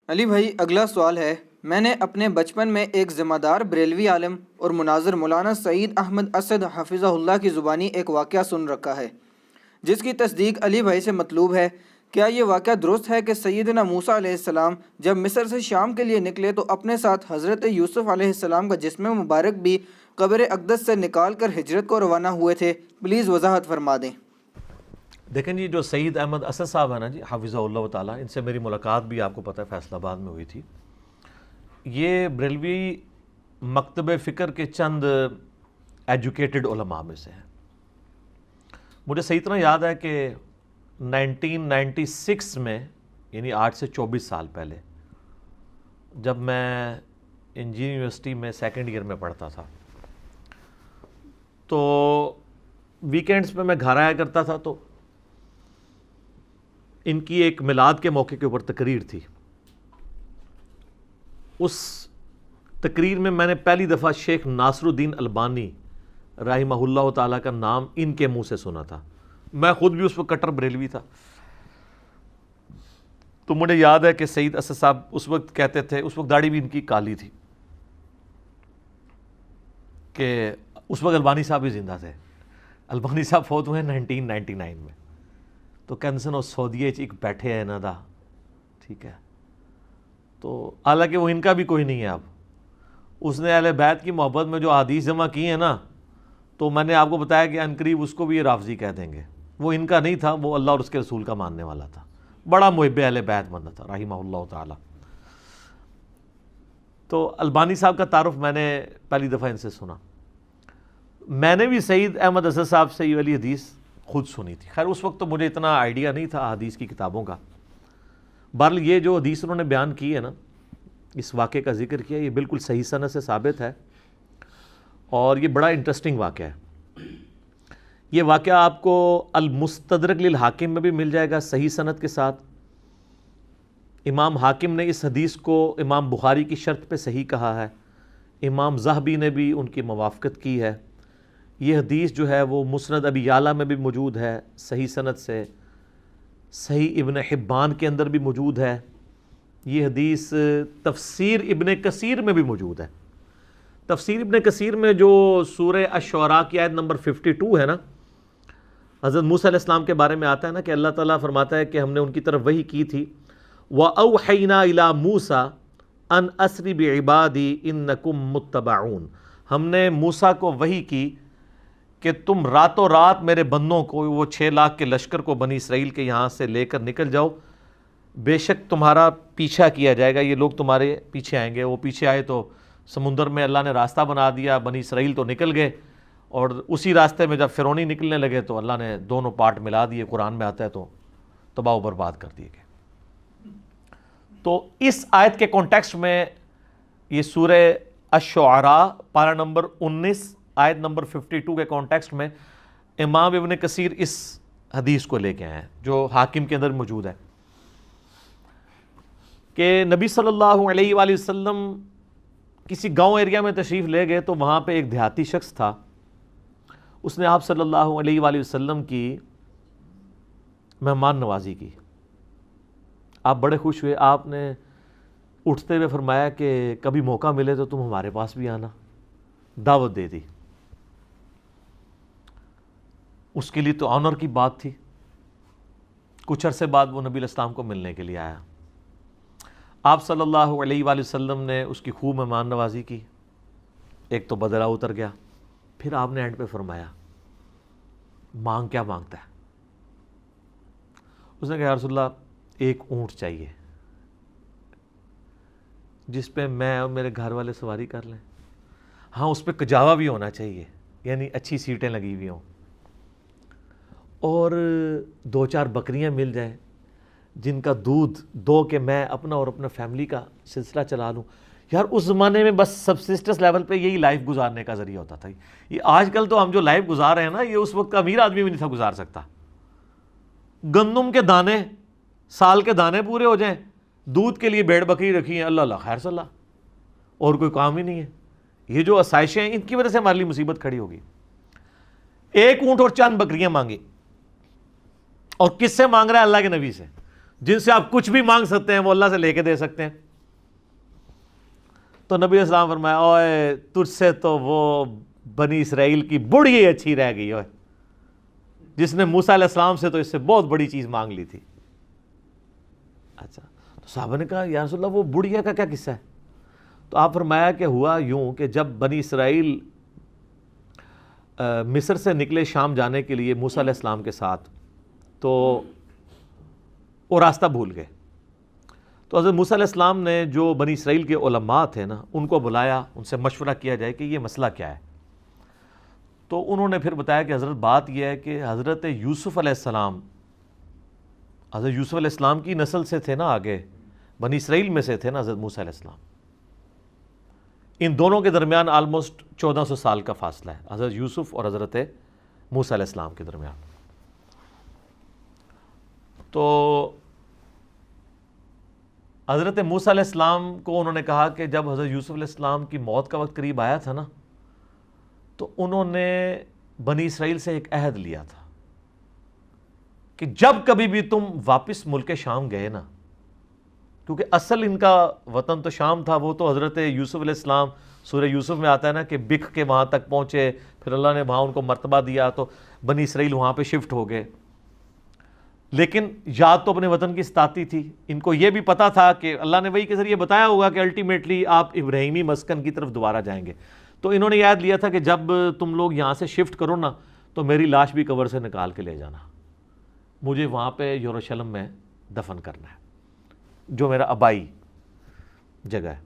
علی بھائی، اگلا سوال ہے۔ میں نے اپنے بچپن میں ایک ذمہ دار بریلوی عالم اور مناظر مولانا سعید احمد اسد حفظہ اللہ کی زبانی ایک واقعہ سن رکھا ہے جس کی تصدیق علی بھائی سے مطلوب ہے۔ کیا یہ واقعہ درست ہے کہ سیدنا موسیٰ علیہ السلام جب مصر سے شام کے لیے نکلے تو اپنے ساتھ حضرت یوسف علیہ السلام کا جسم مبارک بھی قبر اقدس سے نکال کر ہجرت کو روانہ ہوئے تھے؟ پلیز وضاحت فرما دیں۔ دیکھیں جی، جو سعید احمد اسد صاحب ہیں نا جی، حفظہ اللہ تعالیٰ، ان سے میری ملاقات بھی آپ کو پتہ ہے فیصل آباد میں ہوئی تھی۔ یہ بریلوی مکتب فکر کے چند ایجوکیٹڈ علماء میں سے ہیں۔ مجھے صحیح طرح یاد ہے کہ 1996 میں، یعنی آج سے 24 سال پہلے، جب میں انجینئرنگ یونیورسٹی میں سیکنڈ ایئر میں پڑھتا تھا، تو ویکینڈز پہ میں گھر آیا کرتا تھا، تو ان کی ایک میلاد کے موقع کے اوپر تقریر تھی۔ اس تقریر میں نے پہلی دفعہ شیخ ناصر الدین البانی رحمہ اللہ تعالیٰ کا نام ان کے منہ سے سنا تھا۔ میں خود بھی اس وقت کٹر بریلوی تھا، تو مجھے یاد ہے کہ سعید اسد صاحب اس وقت کہتے تھے، اس وقت داڑھی بھی ان کی کالی تھی، کہ اس وقت البانی صاحب بھی زندہ تھے۔ البانی صاحب فوت ہوئے 1999 میں، تو کہتے ہیں سعودیے ایک بیٹھے ہیں نا دا، ٹھیک ہے، تو حالانکہ وہ ان کا بھی کوئی نہیں ہے۔ اب اس نے اہل بیت کی محبت میں جو احادیث جمع کی ہیں نا، تو میں نے آپ کو بتایا کہ عنقریب اس کو بھی یہ رافضی کہہ دیں گے۔ وہ ان کا نہیں تھا، وہ اللہ اور اس کے رسول کا ماننے والا تھا، بڑا محب اہل بیت بندہ تھا رحمہ اللہ تعالی۔ تو البانی صاحب کا تعارف میں نے پہلی دفعہ ان سے سنا۔ میں نے بھی سعید احمد اسد صاحب سے یہ والی حدیث خود سنی تھی۔ خیر اس وقت تو مجھے اتنا آئیڈیا نہیں تھا حدیث کی کتابوں کا۔ بہرحال یہ جو حدیث انہوں نے بیان کی ہے نا، اس واقعے کا ذکر کیا، یہ بالکل صحیح سند سے ثابت ہے، اور یہ بڑا انٹرسٹنگ واقعہ ہے۔ یہ واقعہ آپ کو المستدرک للحاکم میں بھی مل جائے گا صحیح سند کے ساتھ۔ امام حاکم نے اس حدیث کو امام بخاری کی شرط پہ صحیح کہا ہے، امام ذہبی نے بھی ان کی موافقت کی ہے۔ یہ حدیث جو ہے وہ مسند ابی یعلا میں بھی موجود ہے صحیح سند سے، صحیح ابن حبان کے اندر بھی موجود ہے۔ یہ حدیث تفسیر ابن کثیر میں بھی موجود ہے۔ تفسیر ابن کثیر میں جو سورہ الشعراء کی آیت نمبر 52 ہے نا، حضرت موسیٰ علیہ السلام کے بارے میں آتا ہے نا کہ اللہ تعالیٰ فرماتا ہے کہ ہم نے ان کی طرف وحی کی تھی، وَأَوْحَيْنَا إِلَىٰ مُوسَىٰ أَنْ أَسْرِ بِعِبَادِي إِنَّكُمْ مُتَّبَعُونَ۔ ہم نے موسیٰ کو وحی کی کہ تم راتوں رات میرے بندوں کو، وہ 6 لاکھ کے لشکر کو بنی اسرائیل کے یہاں سے لے کر نکل جاؤ، بے شک تمہارا پیچھا کیا جائے گا، یہ لوگ تمہارے پیچھے آئیں گے۔ وہ پیچھے آئے تو سمندر میں اللہ نے راستہ بنا دیا، بنی اسرائیل تو نکل گئے، اور اسی راستے میں جب فرعونی نکلنے لگے تو اللہ نے دونوں پارٹ ملا دیے، قرآن میں آتا ہے، تو تباہ و برباد کر دیے گئے۔ تو اس آیت کے کانٹیکسٹ میں یہ سورہ الشعراء پارہ نمبر 19 آیت نمبر 52 کے کانٹیکسٹ میں امام ابن کثیر اس حدیث کو لے کے آئے ہیں جو حاکم کے اندر موجود ہے، کہ نبی صلی اللہ علیہ وآلہ وسلم کسی گاؤں ایریا میں تشریف لے گئے، تو وہاں پہ ایک دیہاتی شخص تھا، اس نے آپ صلی اللہ علیہ وآلہ وسلم کی مہمان نوازی کی۔ آپ بڑے خوش ہوئے، آپ نے اٹھتے ہوئے فرمایا کہ کبھی موقع ملے تو تم ہمارے پاس بھی آنا، دعوت دے دی۔ اس کے لیے تو آنر کی بات تھی۔ کچھ عرصے بعد وہ نبی علیہ السلام کو ملنے کے لیے آیا، آپ صلی اللہ علیہ وآلہ وسلم نے اس کی خوب مہمان نوازی کی، ایک تو بدلہ اتر گیا۔ پھر آپ نے اینڈ پہ فرمایا مانگ کیا مانگتا ہے؟ اس نے کہا یا رسول اللہ ایک اونٹ چاہیے جس پہ میں اور میرے گھر والے سواری کر لیں، ہاں اس پہ کجاوا بھی ہونا چاہیے، یعنی اچھی سیٹیں لگی ہوئی ہوں، اور 2-4 بکریاں مل جائیں جن کا دودھ دو کہ میں اپنا اور اپنا فیملی کا سلسلہ چلا لوں۔ یار اس زمانے میں بس سبسسٹنس لیول پہ یہی لائف گزارنے کا ذریعہ ہوتا تھا۔ یہ آج کل تو ہم جو لائف گزار رہے ہیں نا، یہ اس وقت کا امیر آدمی بھی نہیں تھا گزار سکتا۔ گندم کے دانے، سال کے دانے پورے ہو جائیں، دودھ کے لیے بھیڑ بکری رکھی ہیں، اللہ اللہ خیر صلی اللہ، اور کوئی کام ہی نہیں ہے۔ یہ جو آسائشیں ہیں ان کی وجہ سے ہمارے لیے مصیبت کھڑی ہوگی۔ ایک اونٹ اور چند بکریاں مانگی، اور کس سے مانگ رہا ہے؟ اللہ کے نبی سے۔ جن سے آپ کچھ بھی مانگ سکتے ہیں وہ اللہ سے لے کے دے سکتے ہیں. تو نبی علیہ السلام فرمایا اوے تجھ سے تو وہ بنی اسرائیل کی بڑھی اچھی رہ گئی اوے, جس نے موسیٰ علیہ السلام سے تو اس سے بہت بڑی چیز مانگ لی تھی. اچھا, تو صحابہ نے کہا یا رسول اللہ وہ بڑھیا کا کیا قصہ ہے؟ تو آپ فرمایا کہ ہوا یوں کہ جب بنی اسرائیل مصر سے نکلے شام جانے کے لیے موسیٰ علیہ السلام کے ساتھ, تو وہ راستہ بھول گئے. تو حضرت موسیٰ علیہ السلام نے جو بنی اسرائیل کے علماء تھے نا, ان کو بلایا, ان سے مشورہ کیا جائے کہ یہ مسئلہ کیا ہے. تو انہوں نے پھر بتایا کہ حضرت بات یہ ہے کہ حضرت یوسف علیہ السلام, حضرت یوسف علیہ السلام کی نسل سے تھے نا, آگے بنی اسرائیل میں سے تھے نا حضرت موسیٰ علیہ السلام. ان دونوں کے درمیان آلموسٹ 1400 سال کا فاصلہ ہے, حضرت یوسف اور حضرت موسیٰ علیہ السلام کے درمیان. تو حضرت موسیٰ علیہ السلام کو انہوں نے کہا کہ جب حضرت یوسف علیہ السلام کی موت کا وقت قریب آیا تھا نا, تو انہوں نے بنی اسرائیل سے ایک عہد لیا تھا کہ جب کبھی بھی تم واپس ملک شام گئے نا, کیونکہ اصل ان کا وطن تو شام تھا, وہ تو حضرت یوسف علیہ السلام سورہ یوسف میں آتا ہے نا کہ بکھ کے وہاں تک پہنچے, پھر اللہ نے وہاں ان کو مرتبہ دیا تو بنی اسرائیل وہاں پہ شفٹ ہو گئے. لیکن یاد تو اپنے وطن کی ستاتی تھی, ان کو یہ بھی پتا تھا کہ اللہ نے وحی کے ذریعے بتایا ہوگا کہ الٹیمیٹلی آپ ابراہیمی مسکن کی طرف دوبارہ جائیں گے. تو انہوں نے یاد لیا تھا کہ جب تم لوگ یہاں سے شفٹ کرو نا, تو میری لاش بھی قبر سے نکال کے لے جانا, مجھے وہاں پہ یروشلم میں دفن کرنا ہے, جو میرا آبائی جگہ ہے.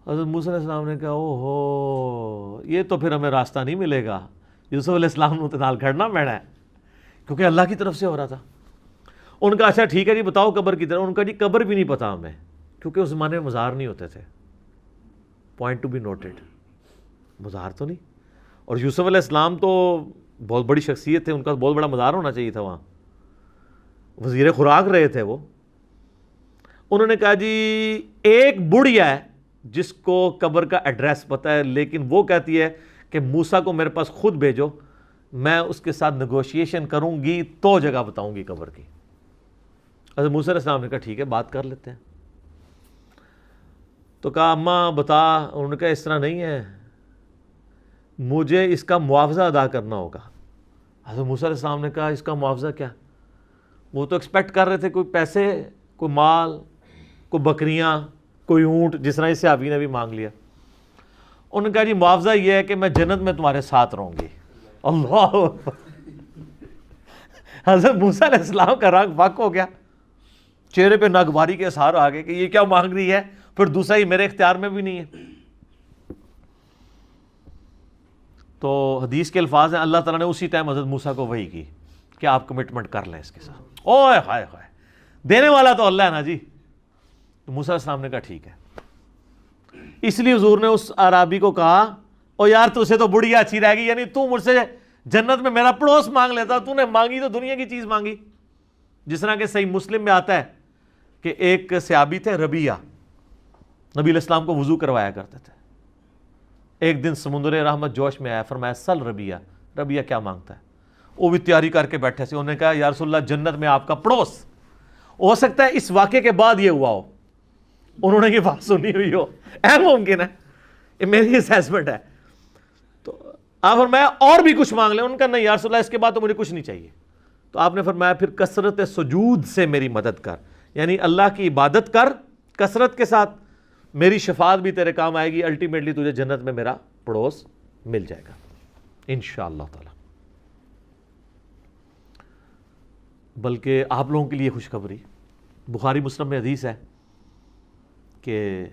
حضرت موسیٰ علیہ السلام نے کہا او ہو, یہ تو پھر ہمیں راستہ نہیں ملے گا, یوسف علیہ السلام نے نال کھڑنا پینا ہے, کیونکہ اللہ کی طرف سے ہو رہا تھا. ان کا اچھا ٹھیک ہے جی بتاؤ قبر کی طرف. ان کا جی قبر بھی نہیں پتا ہمیں, کیونکہ اس زمانے میں مزار نہیں ہوتے تھے. پوائنٹ ٹو بی نوٹڈ, مزار تو نہیں. اور یوسف علیہ السلام تو بہت بڑی شخصیت تھے, ان کا بہت بڑا مزار ہونا چاہیے تھا, وہاں وزیر خوراک رہے تھے وہ. انہوں نے کہا جی ایک بڑھیا ہے جس کو قبر کا ایڈریس پتہ ہے, لیکن وہ کہتی ہے کہ موسیٰ کو میرے پاس خود بھیجو, میں اس کے ساتھ نیگوشیشن کروں گی تو جگہ بتاؤں گی قبر کی. حضرت موسیٰ علیہ السلام نے کہا ٹھیک ہے بات کر لیتے ہیں. تو کہا اماں بتا. انہوں نے کہا اس طرح نہیں ہے, مجھے اس کا معاوضہ ادا کرنا ہوگا. حضرت موسیٰ علیہ السلام نے کہا اس کا معاوضہ کیا؟ وہ تو ایکسپیکٹ کر رہے تھے کوئی پیسے, کوئی مال, کوئی بکریاں, کوئی اونٹ, جس طرح اس صحابی نے بھی مانگ لیا. انہوں نے کہا جی معاوضہ یہ ہے کہ میں جنت میں تمہارے ساتھ رہوں گی. اللہ حضرت موسیٰ علیہ السلام کا رنگ فاق ہو گیا, چہرے پہ ناگواری کے اثار آ گئے کہ یہ کیا مانگ رہی ہے, پھر دوسرا ہی میرے اختیار میں بھی نہیں ہے. تو حدیث کے الفاظ ہیں اللہ تعالیٰ نے اسی ٹائم حضرت موسیٰ کو وحی کی کہ آپ کمٹمنٹ کر لیں اس کے ساتھ. اوہ ہائے ہائے, دینے والا تو اللہ ہے نا جی. تو موسیٰ علیہ السلام نے کہا ٹھیک ہے. اس لیے حضور نے اس اعرابی کو کہا او یار تجھے تو بڑھیا اچھی رہ گئی, یعنی تو مجھ سے جنت میں میرا پڑوس مانگ لیتا, تو نے مانگی تو دنیا کی چیز مانگی. جس طرح کہ صحیح مسلم میں آتا ہے کہ ایک صحابی تھے ربیہ, نبی علیہ السلام کو وضو کروایا کرتے تھے. ایک دن سمندر رحمت جوش میں آیا, فرمایا سل ربیہ, ربیہ کیا مانگتا ہے؟ وہ بھی تیاری کر کے بیٹھے سے. انہوں نے کہا یا رسول اللہ جنت میں آپ کا پڑوس. ہو سکتا ہے اس واقعے کے بعد یہ ہوا ہو, انہوں نے یہ بات سنی ہوئی ہو, اہم ممکن ہے, یہ میری اسیسمنٹ ہے. تو آپ فرمایا اور بھی کچھ مانگ لیں. ان کا نہیں یا رسول اللہ اس کے بعد تو مجھے کچھ نہیں چاہیے. تو آپ نے فرمایا پھر کثرت سجود سے میری مدد کر, یعنی اللہ کی عبادت کر کثرت کے ساتھ, میری شفاعت بھی تیرے کام آئے گی, الٹیمیٹلی تجھے جنت میں میرا پڑوس مل جائے گا انشاءاللہ تعالی. بلکہ آپ لوگوں کے لیے خوشخبری, بخاری مسلم میں حدیث ہے کہ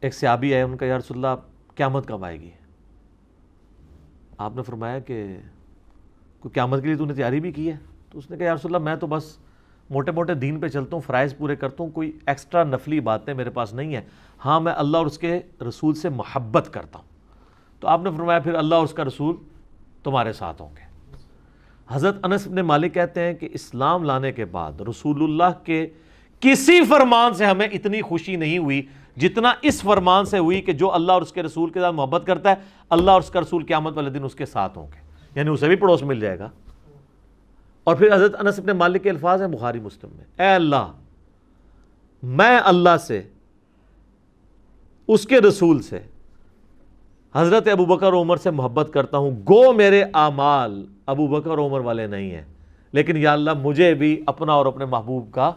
ایک صحابی آئے, ان کا یا رسول اللہ قیامت کب آئے گی؟ آپ نے فرمایا کہ کوئی قیامت کے لیے تو نے تیاری بھی کی ہے؟ تو اس نے کہا یا رسول اللہ میں تو بس موٹے موٹے دین پہ چلتا ہوں, فرائض پورے کرتا ہوں, کوئی ایکسٹرا نفلی باتیں میرے پاس نہیں ہیں. ہاں میں اللہ اور اس کے رسول سے محبت کرتا ہوں. تو آپ نے فرمایا پھر اللہ اور اس کا رسول تمہارے ساتھ ہوں گے. حضرت انس بن مالک کہتے ہیں کہ اسلام لانے کے بعد رسول اللہ کے کسی فرمان سے ہمیں اتنی خوشی نہیں ہوئی جتنا اس فرمان سے ہوئی کہ جو اللہ اور اس کے رسول کے ساتھ محبت کرتا ہے, اللہ اور اس کا رسول قیامت والے دن اس کے ساتھ ہوں گے, یعنی اسے بھی پڑوس مل جائے گا. اور پھر حضرت انس بن مالک کے الفاظ ہیں بخاری مسلم میں، اے اللہ میں اللہ سے، اس کے رسول سے، حضرت ابو بکر عمر سے محبت کرتا ہوں، گو میرے اعمال ابو بکر عمر والے نہیں ہیں، لیکن یا اللہ مجھے بھی اپنا اور اپنے محبوب کا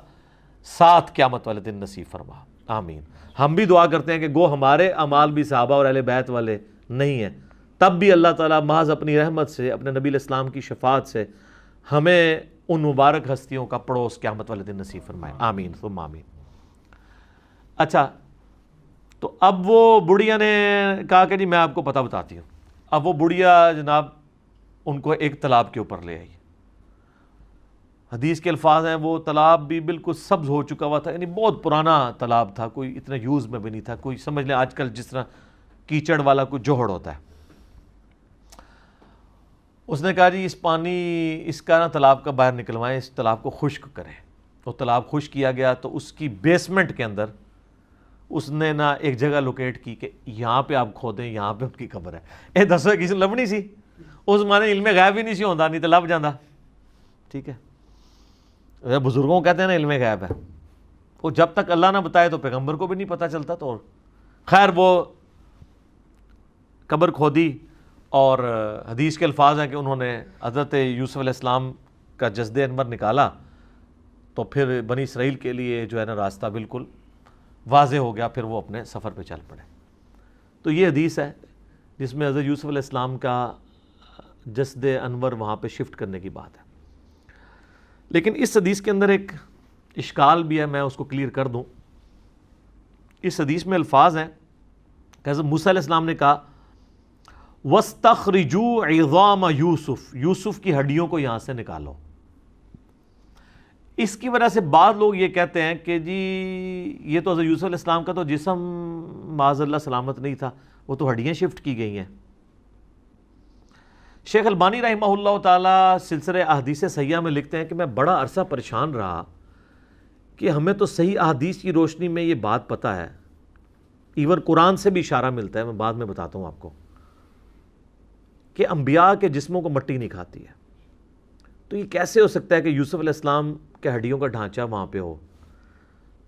ساتھ قیامت والے دن نصیب فرما، آمین۔ ہم بھی دعا کرتے ہیں کہ گو ہمارے اعمال بھی صحابہ اور اہل بیت والے نہیں ہیں، تب بھی اللہ تعالیٰ محض اپنی رحمت سے، اپنے نبی علیہ السلام کی شفاعت سے ہمیں ان مبارک ہستیوں کا پڑوس قیامت والے دن نصیب فرمائے، آمین ثم آمین۔ اچھا، تو اب وہ بڑھیا نے کہا کہ جی میں آپ کو پتہ بتاتی ہوں۔ اب وہ بڑھیا جناب ان کو ایک تالاب کے اوپر لے آئی، حدیث کے الفاظ ہیں وہ تالاب بھی بالکل سبز ہو چکا ہوا تھا، یعنی بہت پرانا تالاب تھا، کوئی اتنا یوز میں بھی نہیں تھا، کوئی سمجھ لیں آج کل جس طرح کیچڑ والا کوئی جوہڑ ہوتا ہے۔ اس نے کہا جی اس پانی اس کا نا تالاب کا باہر نکلوائیں، اس تالاب کو خشک کریں۔ تو تالاب خشک کیا گیا، تو اس کی بیسمنٹ کے اندر اس نے نا ایک جگہ لوکیٹ کی کہ یہاں پہ آپ کھودیں، یہاں پہ ان کی قبر ہے۔ اے دسو کسی لبنی سی اس مانے علم غیب ہی نہیں سی ہوندا، نہیں تو لب جاندہ، ٹھیک ہے۔ بزرگوں کہتے ہیں نا علم غیب ہے، وہ جب تک اللہ نہ بتائے تو پیغمبر کو بھی نہیں پتہ چلتا۔ تو خیر وہ قبر کھودی، اور حدیث کے الفاظ ہیں کہ انہوں نے حضرت یوسف علیہ السلام کا جسد انور نکالا، تو پھر بنی اسرائیل کے لیے جو ہے نا راستہ بالکل واضح ہو گیا، پھر وہ اپنے سفر پہ چل پڑے۔ تو یہ حدیث ہے جس میں حضرت یوسف علیہ السلام کا جسد انور وہاں پہ شفٹ کرنے کی بات ہے۔ لیکن اس حدیث کے اندر ایک اشکال بھی ہے، میں اس کو کلیئر کر دوں۔ اس حدیث میں الفاظ ہیں کہ حضرت موسیٰ علیہ السلام نے کہا وَاسْتَخْرِجُوا عِظَامَ یوسف، یوسف کی ہڈیوں کو یہاں سے نکالو۔ اس کی وجہ سے بعض لوگ یہ کہتے ہیں کہ جی یہ تو حضرت یوسف علیہ السلام کا تو جسم معاذ اللہ سلامت نہیں تھا، وہ تو ہڈیاں شفٹ کی گئی ہیں۔ شیخ البانی رحمہ اللہ تعالیٰ سلسلہ احادیث صحیحہ میں لکھتے ہیں کہ میں بڑا عرصہ پریشان رہا کہ ہمیں تو صحیح احادیث کی روشنی میں یہ بات پتہ ہے، ایون قرآن سے بھی اشارہ ملتا ہے، میں بعد میں بتاتا ہوں آپ کو، کہ انبیاء کے جسموں کو مٹی نہیں کھاتی ہے، تو یہ کیسے ہو سکتا ہے کہ یوسف علیہ السلام کے ہڈیوں کا ڈھانچہ وہاں پہ ہو؟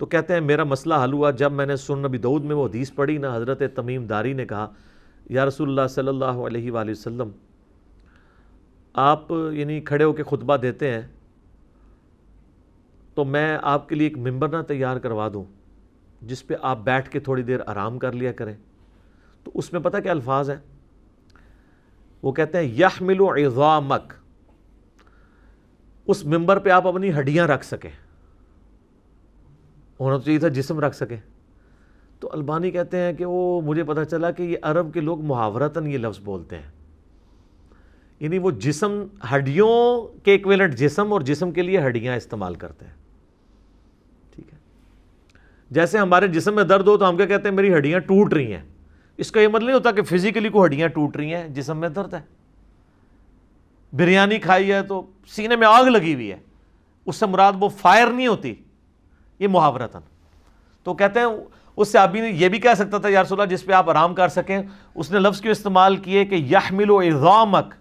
تو کہتے ہیں میرا مسئلہ حل ہوا جب میں نے سنن نبی داؤد میں وہ حدیث پڑھی نا، حضرت تمیم داری نے کہا یا رسول اللہ صلی اللہ علیہ وآلہ وسلم آپ یعنی کھڑے ہو کے خطبہ دیتے ہیں، تو میں آپ کے لیے ایک ممبر نہ تیار کروا دوں جس پہ آپ بیٹھ کے تھوڑی دیر آرام کر لیا کریں۔ تو اس میں پتہ کیا الفاظ ہیں؟ وہ کہتے ہیں یحمل عظامک، اس ممبر پہ آپ اپنی ہڈیاں رکھ سکیں، ہونا تو چاہیے تھا جسم رکھ سکیں۔ تو البانی کہتے ہیں کہ وہ مجھے پتہ چلا کہ یہ عرب کے لوگ محاورتاً یہ لفظ بولتے ہیں، یعنی وہ جسم ہڈیوں کے ایکویلنٹ جسم اور جسم کے لیے ہڈیاں استعمال کرتے ہیں، ٹھیک ہے۔ جیسے ہمارے جسم میں درد ہو تو ہم کیا کہتے ہیں میری ہڈیاں ٹوٹ رہی ہیں، اس کا یہ مطلب نہیں ہوتا کہ فزیکلی کوئی ہڈیاں ٹوٹ رہی ہیں، جسم میں درد ہے۔ بریانی کھائی ہے تو سینے میں آگ لگی ہوئی ہے، اس سے مراد وہ فائر نہیں ہوتی، یہ محاورتاً۔ تو کہتے ہیں اس صحابی نے یہ بھی کہہ سکتا تھا یا رسول اللہ جس پہ آپ آرام کر سکیں، اس نے لفظ کیوں استعمال کیے کہ یحمل عظامک،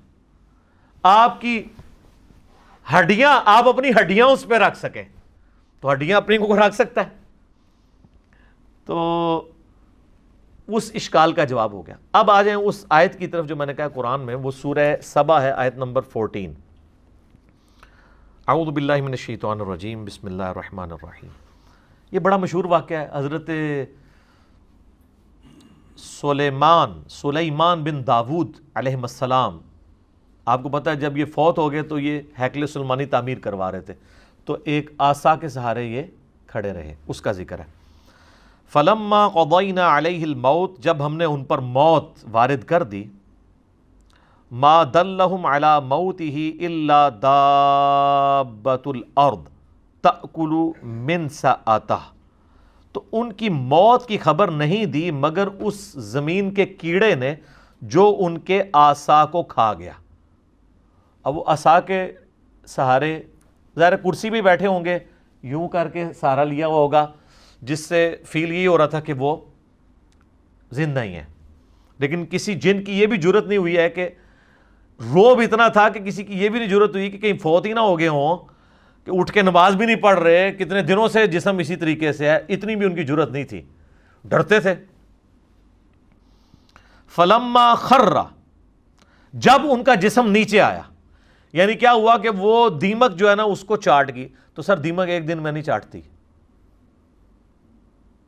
آپ کی ہڈیاں، آپ اپنی ہڈیاں اس پہ رکھ سکیں، تو ہڈیاں اپنی کو رکھ سکتا ہے۔ تو اس اشکال کا جواب ہو گیا۔ اب آ جائیں اس آیت کی طرف جو میں نے کہا قرآن میں، وہ سورہ سبا ہے، آیت نمبر 14۔ اعوذ باللہ من الشیطان الرجیم، بسم اللہ الرحمن الرحیم۔ یہ بڑا مشہور واقعہ ہے، حضرت سلیمان بن داود علیہ السلام، آپ کو پتہ ہے جب یہ فوت ہو گئے تو یہ ہیکل سلیمانی تعمیر کروا رہے تھے، تو ایک عصا کے سہارے یہ کھڑے رہے، اس کا ذکر ہے۔ فلما قضینا علیہ الموت، جب ہم نے ان پر موت وارد کر دی، ما دلہم علی موتہ الا دابۃ الارض تأکل من سأتہ، تو ان کی موت کی خبر نہیں دی مگر اس زمین کے کیڑے نے جو ان کے عصا کو کھا گیا۔ اب وہ عصا کے سہارے ظاہر کرسی بھی بیٹھے ہوں گے، یوں کر کے سہارا لیا ہوا ہوگا، جس سے فیل یہ ہو رہا تھا کہ وہ زندہ ہی ہیں، لیکن کسی جن کی یہ بھی جرت نہیں ہوئی ہے کہ روب اتنا تھا کہ کسی کی یہ بھی نہیں ضرورت ہوئی کہ کہیں فوت ہی نہ ہو گئے ہوں کہ اٹھ کے نماز بھی نہیں پڑھ رہے، کتنے دنوں سے جسم اسی طریقے سے ہے، اتنی بھی ان کی ضرورت نہیں تھی، ڈرتے تھے۔ فلما خر، جب ان کا جسم نیچے آیا، یعنی کیا ہوا کہ وہ دیمک جو ہے نا اس کو چاٹ گئی۔ تو سر دیمک ایک دن میں نہیں چاٹتی،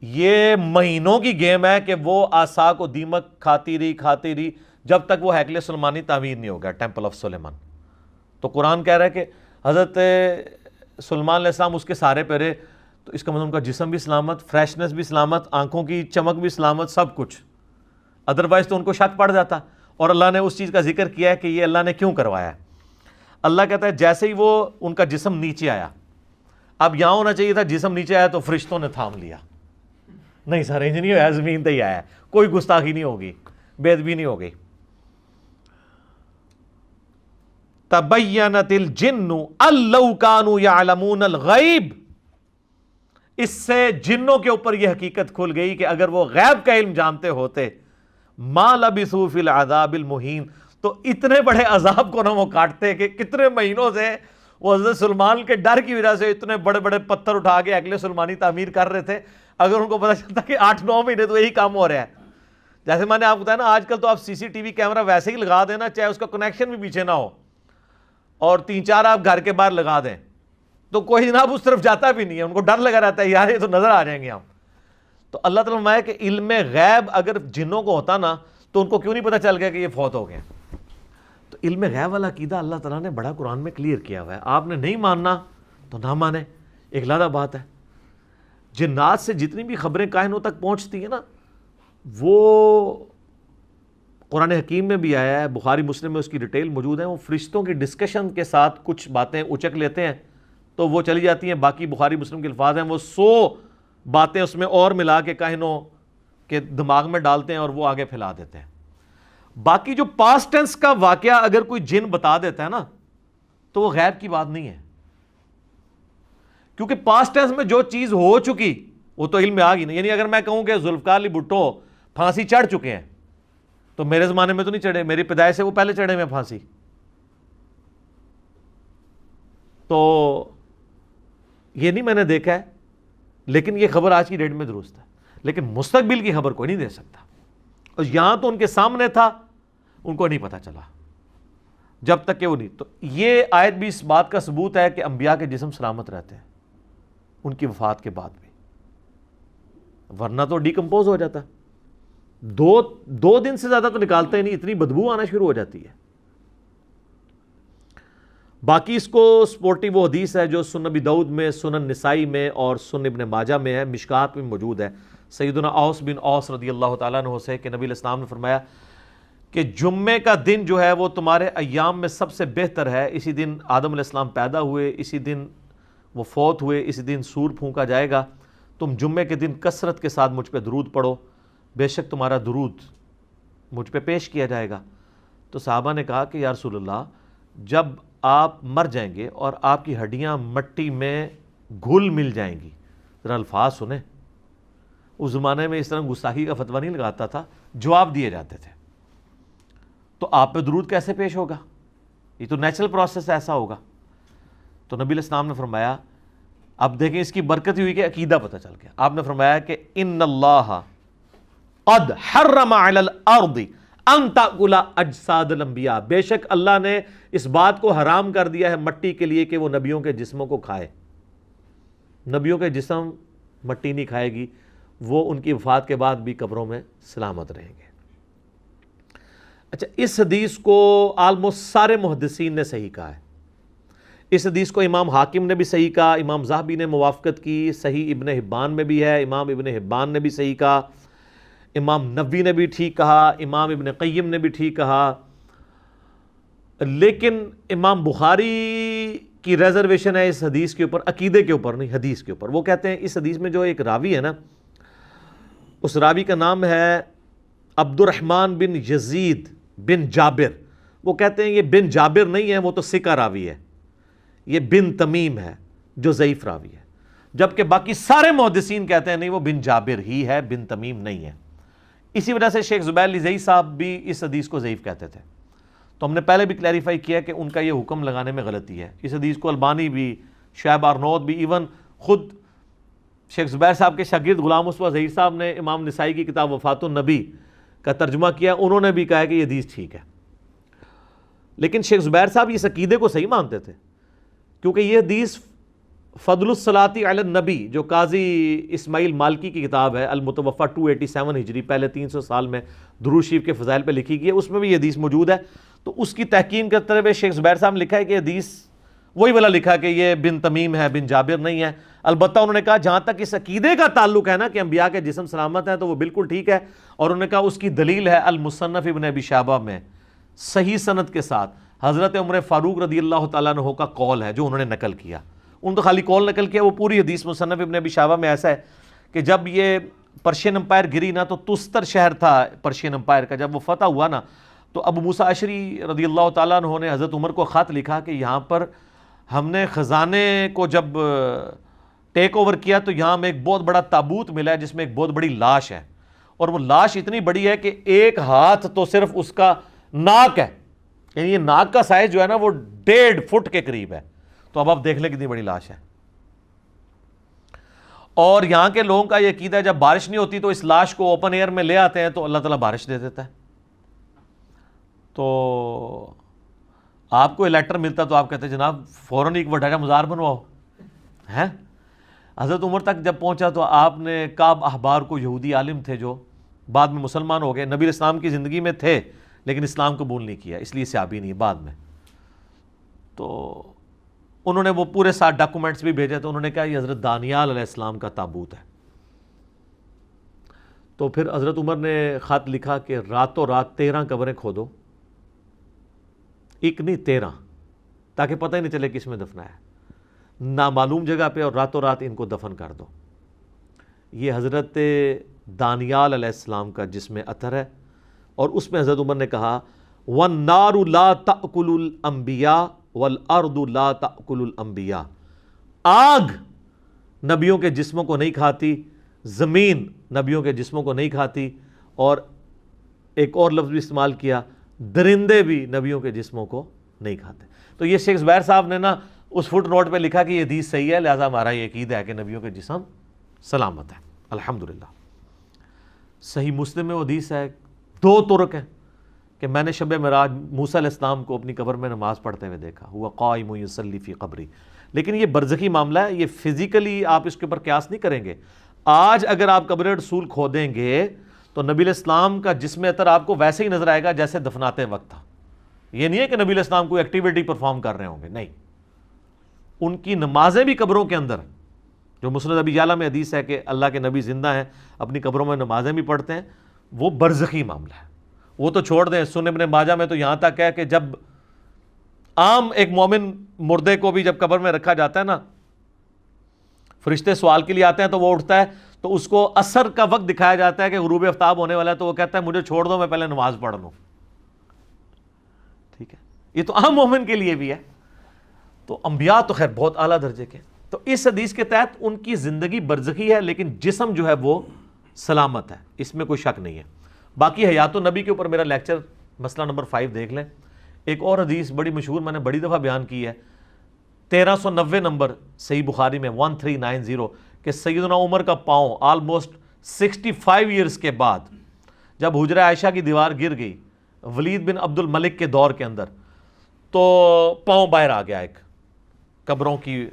یہ مہینوں کی گیم ہے کہ وہ عصا کو دیمک کھاتی رہی جب تک وہ ہیکل سلیمانی تعمیر نہیں ہو گیا، ٹیمپل آف سلیمان۔ تو قرآن کہہ رہا ہے کہ حضرت سلیمان علیہ السلام اس کے سارے پہ رہے، تو اس کا مطلب ان کا جسم بھی سلامت، فریشنس بھی سلامت، آنکھوں کی چمک بھی سلامت، سب کچھ۔ ادروائز تو ان کو شک پڑ جاتا، اور اللہ نے اس چیز کا ذکر کیا ہے کہ یہ اللہ نے کیوں کروایا ہے۔ اللہ کہتا ہے جیسے ہی وہ ان کا جسم نیچے آیا، اب یہاں ہونا چاہیے تھا جسم نیچے آیا تو فرشتوں نے تھام لیا، نہیں سر انج نہیں ہوا، زمین تے ہی آیا ہے، کوئی گستاخی نہیں ہوگی، بے ادبی نہیں ہوگی۔ تبینت الجن ان لو کانوا یعلمون الغیب، اس سے جنوں کے اوپر یہ حقیقت کھل گئی کہ اگر وہ غیب کا علم جانتے ہوتے، ما لبثوا فی العذاب المہین، تو اتنے بڑے عذاب کو نہ وہ کاٹتے کہ کتنے مہینوں سے وہ حضرت سلمان کے ڈر کی وجہ سے اتنے بڑے بڑے پتھر اٹھا کے ہیکل سلیمانی تعمیر کر رہے تھے، اگر ان کو پتہ چلتا کہ 8-9 مہینے تو یہی کام ہو رہا ہے۔ جیسے میں نے آپ کو بتایا نا، آج کل تو آپ سی سی ٹی وی کیمرہ ویسے ہی لگا دینا، چاہے اس کا کنیکشن بھی پیچھے نہ ہو، اور 3-4 آپ گھر کے باہر لگا دیں تو کوئی جناب اس طرف جاتا بھی نہیں ہے، ان کو ڈر لگا رہتا ہے یار یہ تو نظر آ جائیں گے ہم۔ تو اللہ تعالیٰ فرمایا کہ علم غیب اگر جنوں کو ہوتا نا تو ان کو کیوں نہیں پتہ چل گیا کہ یہ فوت ہو گئے۔ تو علم غیب والا عقیدہ اللہ تعالیٰ نے بڑا قرآن میں کلیئر کیا ہوا ہے، آپ نے نہیں ماننا تو نہ مانے، ایک علیحدہ بات ہے۔ جنات سے جتنی بھی خبریں کائنوں تک پہنچتی ہیں نا، وہ قرآن حکیم میں بھی آیا ہے، بخاری مسلم میں اس کی ڈیٹیل موجود ہے، وہ فرشتوں کی ڈسکشن کے ساتھ کچھ باتیں اچک لیتے ہیں تو وہ چلی جاتی ہیں، باقی بخاری مسلم کے الفاظ ہیں، وہ 100 باتیں اس میں اور ملا کے کائنوں کے دماغ میں ڈالتے ہیں اور وہ آگے پھیلا دیتے ہیں۔ باقی جو پاسٹ ٹینس کا واقعہ اگر کوئی جن بتا دیتا ہے نا تو وہ غیب کی بات نہیں ہے، کیونکہ پاسٹ ٹینس میں جو چیز ہو چکی وہ تو علم میں آ گئی نا۔ یعنی اگر میں کہوں کہ ذوالفقار علی بھٹو پھانسی چڑھ چکے ہیں تو میرے زمانے میں تو نہیں چڑھے، میری پیدائش سے وہ پہلے چڑھے ہوئے پھانسی، تو یہ نہیں میں نے دیکھا ہے، لیکن یہ خبر آج کی ڈیٹ میں درست ہے، لیکن مستقبل کی خبر کوئی نہیں دے سکتا، اور یہاں تو ان کے سامنے تھا، ان کو نہیں پتہ چلا جب تک کہ وہ نہیں۔ تو یہ آیت بھی اس بات کا ثبوت ہے کہ انبیاء کے جسم سلامت رہتے ہیں ان کی وفات کے بعد بھی، ورنہ تو ڈیکمپوز ہو جاتا، 2 دن سے زیادہ تو نکالتے ہی نہیں، اتنی بدبو آنا شروع ہو جاتی ہے۔ باقی اس کو سپورٹی وہ حدیث ہے جو سنن ابی داؤد میں، سنن نسائی میں اور سنن ابن ماجہ میں ہے، مشکات میں موجود ہے، سیدنا اوس بن اوس رضی اللہ تعالیٰ عنہ سے کہ نبی علیہ السلام نے فرمایا کہ جمعے کا دن جو ہے وہ تمہارے ایام میں سب سے بہتر ہے، اسی دن آدم علیہ السلام پیدا ہوئے، اسی دن وہ فوت ہوئے، اسی دن سور پھونکا جائے گا، تم جمعے کے دن کثرت کے ساتھ مجھ پہ درود پڑھو، بے شک تمہارا درود مجھ پہ پیش کیا جائے گا۔ تو صحابہ نے کہا کہ یا رسول اللہ، جب آپ مر جائیں گے اور آپ کی ہڈیاں مٹی میں گھل مل جائیں گی، ذرا الفاظ سنیں، اس زمانے میں اس طرح گستاخی کا فتویٰ نہیں لگاتا تھا، جواب دیے جاتے تھے، تو آپ پہ درود کیسے پیش ہوگا؟ یہ تو نیچرل پروسیس ایسا ہوگا۔ تو نبی علیہ السلام نے فرمایا، اب دیکھیں اس کی برکت ہوئی کہ عقیدہ پتہ چل گیا، آپ نے فرمایا کہ ان اللہ قد حرم علی الارض ان تاکل اجساد الانبیاء، بے شک اللہ نے اس بات کو حرام کر دیا ہے مٹی کے لیے کہ وہ نبیوں کے جسموں کو کھائے، نبیوں کے جسم مٹی نہیں کھائے گی، وہ ان کی وفات کے بعد بھی قبروں میں سلامت رہیں گے۔ اچھا، اس حدیث کو آلموسٹ سارے محدثین نے صحیح کہا ہے، اس حدیث کو امام حاکم نے بھی صحیح کہا، امام ذہبی نے موافقت کی، صحیح ابن حبان میں بھی ہے، امام ابن حبان نے بھی صحیح کہا، امام نووی نے بھی ٹھیک کہا، امام ابن قیم نے بھی ٹھیک کہا، لیکن امام بخاری کی ریزرویشن ہے اس حدیث کے اوپر، عقیدے کے اوپر نہیں، حدیث کے اوپر۔ وہ کہتے ہیں اس حدیث میں جو ایک راوی ہے نا، اس راوی کا نام ہے عبد الرحمن بن یزید بن جابر، وہ کہتے ہیں یہ بن جابر نہیں ہے، وہ تو ثقہ راوی ہے، یہ بن تمیم ہے جو ضعیف راوی ہے، جبکہ باقی سارے محدثین کہتے ہیں نہیں وہ بن جابر ہی ہے، بن تمیم نہیں ہے۔ اسی وجہ سے شیخ زبیر لزئی صاحب بھی اس حدیث کو ضعیف کہتے تھے۔ تو ہم نے پہلے بھی کلیریفائی کیا کہ ان کا یہ حکم لگانے میں غلطی ہے. اس حدیث کو البانی بھی، شعیب آرنوت بھی، ایون خود شیخ زبیر صاحب کے شاگرد غلام مصطفیٰ ظہیر صاحب نے امام نسائی کی کتاب وفات النبی کا ترجمہ کیا، انہوں نے بھی کہا کہ یہ حدیث ٹھیک ہے. لیکن شیخ زبیر صاحب اس عقیدے کو صحیح مانتے تھے، کیونکہ یہ حدیث فضل الصلاۃ علی النبی جو قاضی اسماعیل مالکی کی کتاب ہے المتوفا 287 ہجری، پہلے 300 سال میں درود شریف کے فضائل پہ لکھی گئی ہے، اس میں بھی یہ حدیث موجود ہے. تو اس کی تحقیق کرتے ہوئے شیخ زبیر صاحب نے لکھا ہے کہ حدیث وہی والا لکھا کہ یہ بن تمیم ہے، بن جابر نہیں ہے. البتہ انہوں نے کہا جہاں تک اس عقیدے کا تعلق ہے نا کہ انبیاء کے جسم سلامت ہیں تو وہ بالکل ٹھیک ہے. اور انہوں نے کہا اس کی دلیل ہے المصنف ابن ابی شیبہ میں صحیح سند کے ساتھ حضرت عمر فاروق رضی اللہ تعالیٰ عنہ کا قول ہے جو انہوں نے نقل کیا. ان تو خالی قول نقل کیا، وہ پوری حدیث مصنف ابن ابی شیبہ میں ایسا ہے کہ جب یہ پرشین امپائر گری نا تو تستر شہر تھا پرشین امپائر کا، جب وہ فتح ہوا نا تو ابو موسیٰ اشعری رضی اللہ تعالیٰ عنہ نے حضرت عمر کو خط لکھا کہ یہاں پر ہم نے خزانے کو جب ٹیک اوور کیا تو یہاں میں ایک بہت بڑا تابوت ملا ہے جس میں ایک بہت بڑی لاش ہے، اور وہ لاش اتنی بڑی ہے کہ ایک ہاتھ تو صرف اس کا ناک ہے، یعنی یہ ناک کا سائز جو ہے نا وہ 1.5 فٹ کے قریب ہے. تو اب آپ دیکھ لیں کتنی بڑی لاش ہے. اور یہاں کے لوگوں کا یہ عقیدہ ہے جب بارش نہیں ہوتی تو اس لاش کو اوپن ایئر میں لے آتے ہیں تو اللہ تعالیٰ بارش دے دیتا ہے. تو آپ کو لیٹر ملتا تو آپ کہتے ہیں جناب فوراً ایک وڈا مزار بنواؤ ہے. حضرت عمر تک جب پہنچا تو آپ نے کعب احبار کو، یہودی عالم تھے جو بعد میں مسلمان ہو گئے، نبی علیہ السلام کی زندگی میں تھے لیکن اسلام قبول نہیں کیا، اس لیے صحابی نہیں بعد میں. تو انہوں نے وہ پورے ساتھ ڈاکومنٹس بھی بھیجے تو انہوں نے کہا یہ حضرت دانیال علیہ السلام کا تابوت ہے. تو پھر حضرت عمر نے خط لکھا کہ راتوں رات 13 قبریں کھودو، ایک نہیں 13، تاکہ پتہ ہی نہیں چلے کس میں دفنا ہے، نامعلوم جگہ پہ، اور راتوں رات ان کو دفن کر دو. یہ حضرت دانیال علیہ السلام کا جسم اطہر ہے. اور اس میں حضرت عمر نے کہا وَالنَّارُ لَا تَأْكُلُ الْأَنْبِيَاءَ وَالْأَرْضُ لَا تَأْكُلُ الْأَنْبِيَاءَ. آگ نبیوں کے جسموں کو نہیں کھاتی، زمین نبیوں کے جسموں کو نہیں کھاتی، اور ایک اور لفظ بھی استعمال کیا درندے بھی نبیوں کے جسموں کو نہیں کھاتے. تو یہ شیخ زبیر صاحب نے نا اس فٹ نوٹ پہ لکھا کہ یہ حدیث صحیح ہے، لہٰذا ہمارا یہ عقیدہ ہے کہ نبیوں کے جسم سلامت ہے الحمدللہ. صحیح مسلم میں وہ حدیث ہے، 2 طرق ہیں کہ میں نے شب معراج موسیٰ علیہ السلام کو اپنی قبر میں نماز پڑھتے ہوئے دیکھا، ہوا قائم یصلی فی قبری. لیکن یہ برزخی معاملہ ہے، یہ فزیکلی آپ اس کے اوپر قیاس نہیں کریں گے. آج اگر آپ قبر رسول کھودیں گے تو نبی علیہ السلام کا جسم اطہر آپ کو ویسے ہی نظر آئے گا جیسے دفناتے وقت تھا. یہ نہیں ہے کہ نبی علیہ السلام کوئی ایکٹیویٹی پرفارم کر رہے ہوں گے، نہیں. ان کی نمازیں بھی قبروں کے اندر، جو مسند ابی یعلا میں حدیث ہے کہ اللہ کے نبی زندہ ہیں اپنی قبروں میں نمازیں بھی پڑھتے ہیں، وہ برزخی معاملہ ہے. وہ تو چھوڑ دیں، سنن ابن ماجہ میں تو یہاں تک ہے کہ جب عام ایک مومن مردے کو بھی جب قبر میں رکھا جاتا ہے نا، فرشتے سوال کے لیے آتے ہیں تو وہ اٹھتا ہے تو اس کو عصر کا وقت دکھایا جاتا ہے کہ غروب آفتاب ہونے والا ہے، تو وہ کہتا ہے مجھے چھوڑ دو میں پہلے نماز پڑھ لوں. ٹھیک ہے، یہ تو عام مومن کے لیے بھی ہے. تو انبیاء تو خیر بہت اعلیٰ درجے کے. تو اس حدیث کے تحت ان کی زندگی برزخی ہے لیکن جسم جو ہے وہ سلامت ہے، اس میں کوئی شک نہیں ہے. باقی حیات النبی کے اوپر میرا لیکچر مسئلہ نمبر 5 دیکھ لیں. ایک اور حدیث بڑی مشہور میں نے بڑی دفعہ بیان کی ہے، 1390 نمبر صحیح بخاری میں 1390، کہ سیدنا عمر کا پاؤں آلموسٹ 65 ایئرز کے بعد جب حجرہ عائشہ کی دیوار گر گئی ولید بن عبد الملک کے دور کے اندر، تو پاؤں باہر آ گیا ایک قبروں کی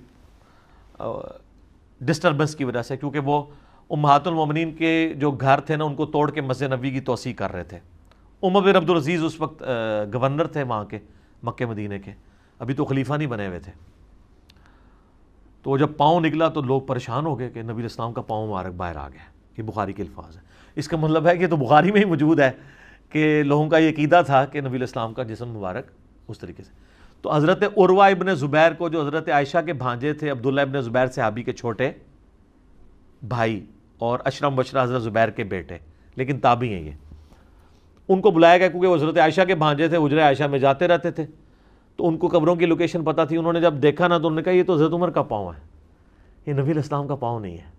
ڈسٹربنس کی وجہ سے، کیونکہ وہ امہات المومنین کے جو گھر تھے نا ان کو توڑ کے مسجد نبوی کی توسیع کر رہے تھے. عمر بن عبد العزیز اس وقت گورنر تھے وہاں کے مکہ مدینے کے، ابھی تو خلیفہ نہیں بنے ہوئے تھے. تو جب پاؤں نکلا تو لوگ پریشان ہو گئے کہ نبی علیہ السلام کا پاؤں مبارک باہر آ گیا. یہ بخاری کے الفاظ ہیں. اس کا مطلب ہے کہ تو بخاری میں ہی موجود ہے کہ لوگوں کا یہ عقیدہ تھا کہ نبی علیہ السلام کا جسم مبارک اس طریقے سے. تو حضرت عروہ ابن زبیر کو، جو حضرت عائشہ کے بھانجے تھے، عبداللہ ابن زبیر صحابی کے چھوٹے بھائی اور اشرم بشرا حضرت زبیر کے بیٹے، لیکن تابعی ہیں یہ، ان کو بلایا گیا کیونکہ وہ حضرت عائشہ کے بھانجے تھے، حجرہ عائشہ میں جاتے رہتے تھے، تو ان کو قبروں کی لوکیشن پتہ تھی. انہوں نے جب دیکھا نا تو انہوں نے کہا یہ تو حضرت عمر کا پاؤں ہے، یہ نبی علیہ السلام کا پاؤں نہیں ہے.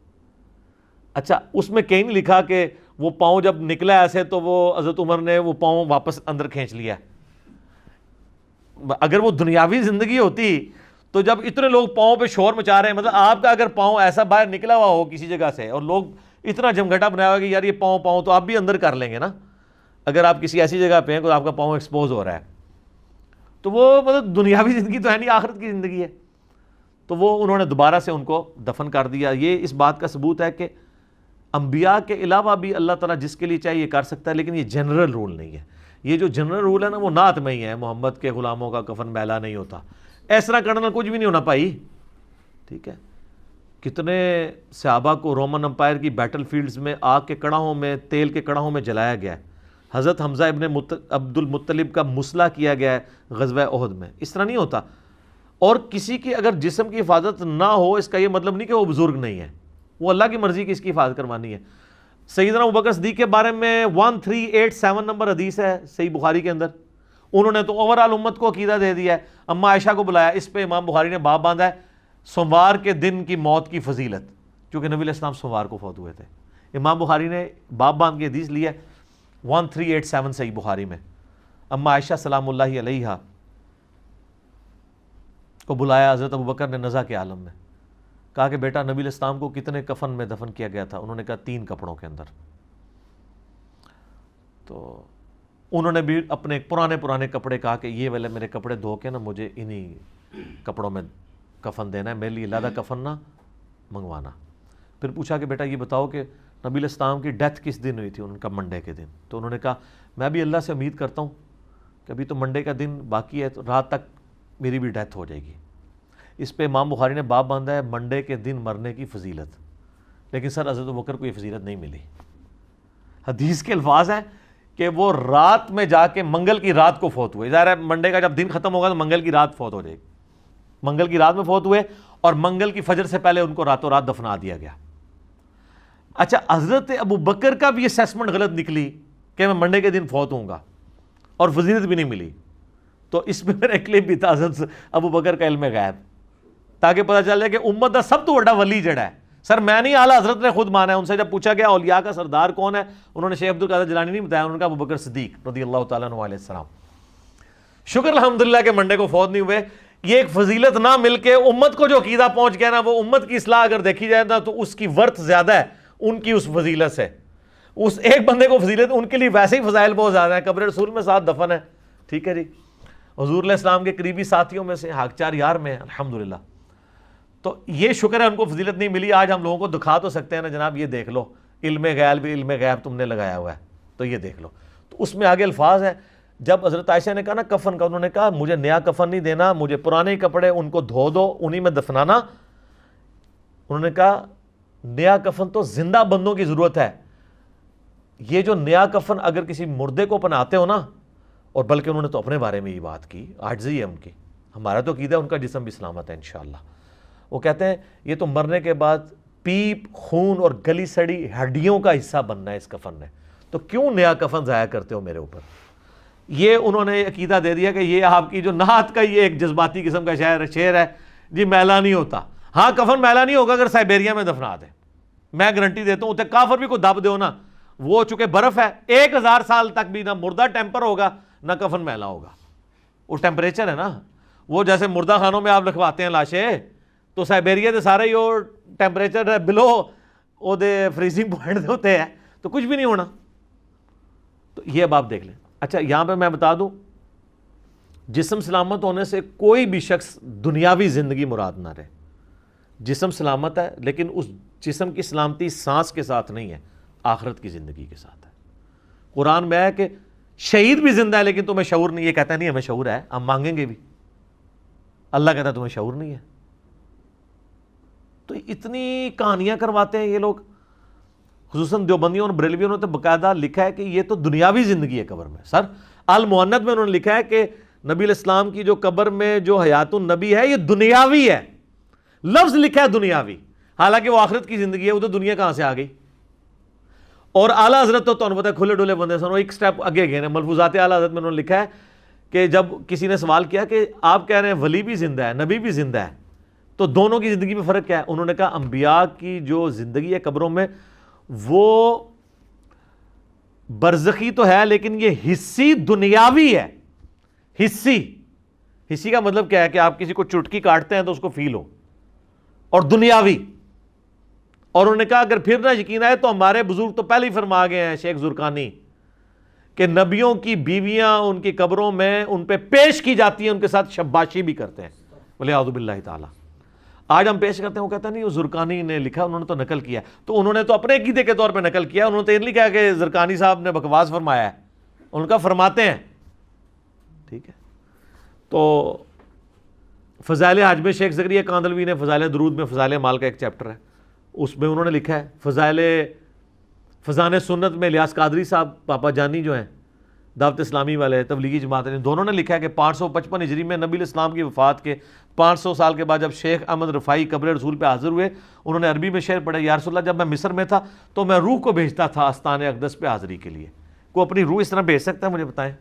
اچھا اس میں کہیں نہیں لکھا کہ وہ پاؤں جب نکلا ایسے تو وہ حضرت عمر نے وہ پاؤں واپس اندر کھینچ لیا. اگر وہ دنیاوی زندگی ہوتی تو جب اتنے لوگ پاؤں پہ شور مچا رہے ہیں، مطلب آپ کا اگر پاؤں ایسا باہر نکلا ہوا ہو کسی جگہ سے اور لوگ اتنا جمگھٹا بنایا ہوا کہ یار یہ پاؤں تو آپ بھی اندر کر لیں گے نا، اگر آپ کسی ایسی جگہ پہ ہیں کہ آپ کا پاؤں ایکسپوز ہو رہا ہے، تو وہ مطلب دنیاوی زندگی تو ہے نہیں، آخرت کی زندگی ہے. تو وہ انہوں نے دوبارہ سے ان کو دفن کر دیا. یہ اس بات کا ثبوت ہے کہ انبیاء کے علاوہ بھی اللہ تعالیٰ جس کے لیے چاہیے یہ کر سکتا ہے، لیکن یہ جنرل رول نہیں ہے. یہ جو جنرل رول ہے نا وہ نعت میں ہی ہے، محمد کے غلاموں کا کفن میلا نہیں ہوتا. اس طرح کرنا کچھ بھی نہیں ہونا پائی. ٹھیک ہے، کتنے صحابہ کو رومن امپائر کی بیٹل فیلڈز میں آگ کے کڑاہوں میں، تیل کے کڑاہوں میں جلایا گیا ہے. حضرت حمزہ ابن عبد المطلب کا مسلح کیا گیا ہے غزوہ احد میں. اس طرح نہیں ہوتا. اور کسی کی اگر جسم کی حفاظت نہ ہو اس کا یہ مطلب نہیں کہ وہ بزرگ نہیں ہے، وہ اللہ کی مرضی کی اس کی حفاظت کروانی ہے. سیدنا ابوبکر صدیق کے بارے میں 1387 نمبر حدیث ہے صحیح بخاری کے اندر. انہوں نے تو اوورال امت کو عقیدہ دے دیا ہے. اما عائشہ کو بلایا، اس پہ امام بخاری نے باب باندھا ہے سوموار کے دن کی موت کی فضیلت، کیونکہ نبی علیہ السلام سوموار کو فوت ہوئے تھے. امام بخاری نے باب باندھ کے حدیث لی ہے 1387 صحیح بخاری میں. اما عائشہ سلام اللہ علیہا کو بلایا حضرت ابوبکر نے نزا کے عالم میں، کہا کہ بیٹا نبی علیہ السلام کو کتنے کفن میں دفن کیا گیا تھا؟ انہوں نے کہا 3 کپڑوں کے اندر. تو انہوں نے بھی اپنے پرانے کپڑے کہا کہ یہ والے میرے کپڑے دھو کے نا مجھے انہی کپڑوں میں کفن دینا ہے، میرے لیے علیحدہ کفن نہ منگوانا. پھر پوچھا کہ بیٹا یہ بتاؤ کہ نبی علیہ السلام کی ڈیتھ کس دن ہوئی تھی؟ ان کا منڈے کے دن. تو انہوں نے کہا میں بھی اللہ سے امید کرتا ہوں کہ ابھی تو منڈے کا دن باقی ہے، تو رات تک میری بھی ڈیتھ ہو جائے گی. اس پہ امام بخاری نے باب باندھا ہے منڈے کے دن مرنے کی فضیلت. لیکن سر حضرت ابوبکر کو یہ فضیلت نہیں ملی. حدیث کے الفاظ ہیں کہ وہ رات میں جا کے منگل کی رات کو فوت ہوئے. ظاہر ہے منڈے کا جب دن ختم ہوگا تو منگل کی رات فوت ہو جائے گی. منگل کی رات میں فوت ہوئے اور منگل کی فجر سے پہلے ان کو راتوں رات دفنا دیا گیا. اچھا حضرت ابوبکر کا بھی اسیسمنٹ غلط نکلی کہ میں منڈے کے دن فوت ہوں گا اور فضیلت بھی نہیں ملی. تو اس میں میرا کلپ بھی تھا حضرت ابوبکر کا علم غیب، تاکہ پتہ چل جائے کہ امت کا سب تو بڑا ولی جڑا ہے. سر میں نہیں، اعلیٰ حضرت نے خود مانا ہے. ان سے جب پوچھا گیا اولیاء کا سردار کون ہے، انہوں نے شیخ عبد القادر جیلانی نہیں بتایا، انہوں نے کہا ابوبکر صدیق رضی اللہ تعالیٰ عنہ علیہ السلام. شکر الحمدللہ کہ منڈے کو فوت نہیں ہوئے. یہ ایک فضیلت نہ مل کے امت کو جو عقیدہ پہنچ گیا نا، وہ امت کی اصلاح اگر دیکھی جائے نا تو اس کی ورث زیادہ ہے ان کی اس فضیلت سے. اس ایک بندے کو فضیلت، ان کے لیے ویسے ہی فضائل بہت زیادہ ہے. قبر رسول میں 7 دفن ہے. ٹھیک ہے جی، حضور علیہ السلام کے قریبی ساتھیوں میں سے حاکچار یار میں ہیں الحمدللہ. تو یہ شکر ہے ان کو فضیلت نہیں ملی. آج ہم لوگوں کو دکھا تو سکتے ہیں نا جناب، یہ دیکھ لو علم غیب بھی، علم غیب تم نے لگایا ہوا ہے تو یہ دیکھ لو. تو اس میں آگے الفاظ ہیں. جب حضرت عائشہ نے کہا نا کفن کا، انہوں نے کہا مجھے نیا کفن نہیں دینا، مجھے پرانے کپڑے ان کو دھو دو، انہی میں دفنانا. انہوں نے کہا نیا کفن تو زندہ بندوں کی ضرورت ہے. یہ جو نیا کفن اگر کسی مردے کو پہناتے ہو نا، اور بلکہ انہوں نے تو اپنے بارے میں یہ بات کی، عاجزی ہے ان کی. ہمارا تو عقیدہ ہے ان کا جسم بھی سلامت ہے انشاءاللہ. وہ کہتے ہیں یہ تو مرنے کے بعد پیپ، خون اور گلی سڑی ہڈیوں کا حصہ بننا ہے اس کفن نے، تو کیوں نیا کفن ضائع کرتے ہو میرے اوپر؟ یہ انہوں نے عقیدہ دے دیا کہ یہ آپ کی جو نعت کا یہ ایک جذباتی قسم کا شعر ہے جی، میلا نہیں ہوتا. ہاں کفن میلا نہیں ہوگا اگر سائبیریا میں دفنا دیں. میں گارنٹی دیتا ہوں اتنے کافر بھی کو دب دو نا، وہ چونکہ برف ہے 1000 سال تک بھی نہ مردہ ٹیمپر ہوگا نہ کفن میلا ہوگا. وہ ٹیمپریچر ہے نا، وہ جیسے مردہ خانوں میں آپ لکھواتے ہیں لاشیں، تو سائبیریا دے سارے ہی ٹیمپریچر بلو وہ دے فریزنگ پوائنٹ ہوتے ہیں، تو کچھ بھی نہیں ہونا. تو یہ اب آپ دیکھ لیں. اچھا یہاں پہ میں بتا دوں، جسم سلامت ہونے سے کوئی بھی شخص دنیاوی زندگی مراد نہ رہے. جسم سلامت ہے لیکن اس جسم کی سلامتی سانس کے ساتھ نہیں ہے، آخرت کی زندگی کے ساتھ ہے. قرآن میں ہے کہ شہید بھی زندہ ہے لیکن تمہیں شعور نہیں. یہ کہتا نہیں ہمیں شعور ہے، ہم مانگیں گے بھی. اللہ کہتا ہے تمہیں شعور نہیں ہے. تو اتنی کہانیاں کرواتے ہیں یہ لوگ، خصوصاً دیوبندیوں اور بریلویوں نے تو باقاعدہ لکھا ہے کہ یہ تو دنیاوی زندگی ہے قبر میں. سر المؤنت میں انہوں نے لکھا ہے کہ نبی علیہ السلام کی جو قبر میں جو حیات النبی ہے یہ دنیاوی ہے. لفظ لکھا ہے دنیاوی، حالانکہ وہ آخرت کی زندگی ہے. وہ تو دنیا کہاں سے آ گئی؟ اور اعلیٰ حضرت تو تمہیں پتہ ہے کھلے ڈولے بندے سن، وہ ایک سٹیپ آگے گئے ہیں. ملفوظات اعلیٰ حضرت میں انہوں نے لکھا ہے کہ جب کسی نے سوال کیا کہ آپ کہہ رہے ہیں ولی بھی زندہ ہے نبی بھی زندہ ہے، تو دونوں کی زندگی میں فرق کیا ہے؟ انہوں نے کہا انبیاء کی جو زندگی ہے قبروں میں وہ برزخی تو ہے لیکن یہ حصی دنیاوی ہے. حصی حصی کا مطلب کیا ہے کہ آپ کسی کو چٹکی کاٹتے ہیں تو اس کو فیل ہو، اور دنیاوی. اور انہوں نے کہا اگر پھر نہ یقین آئے تو ہمارے بزرگ تو پہلے ہی فرما گئے ہیں، شیخ زرقانی، کہ نبیوں کی بیویاں ان کی قبروں میں ان پہ پیش کی جاتی ہیں، ان کے ساتھ شباشی بھی کرتے ہیں. بولے اعوذ باللہ تعالیٰ. آج ہم پیش کرتے ہیں، وہ کہتا نہیں وہ زرقانی نے لکھا، انہوں نے تو نقل کیا. تو انہوں نے تو اپنے عقیدے کے طور پہ نقل کیا، انہوں نے تو یہ نہیں کہا کہ زرقانی صاحب نے بکواس فرمایا ہے، ان کا فرماتے ہیں. ٹھیک ہے. تو فضائل حج میں شیخ زکریا کاندلوی نے فضائل درود میں فضائل مال کا ایک چیپٹر ہے، اس میں انہوں نے لکھا ہے. فضان سنت میں الیاس قادری صاحب پاپا جانی جو ہیں دعوت اسلامی والے تبلیغی جماعت نے، دونوں نے لکھا ہے کہ 555 ہجری میں نبی الاسلام کی وفات کے 500 سال کے بعد جب شیخ احمد رفاعی قبر رسول پہ حاضر ہوئے، انہوں نے عربی میں شعر پڑھا، یا رسول اللہ جب میں مصر میں تھا تو میں روح کو بھیجتا تھا آستان اقدس پہ حاضری کے لیے. کوئی اپنی روح اس طرح بھیج سکتا ہے؟ مجھے بتائیں.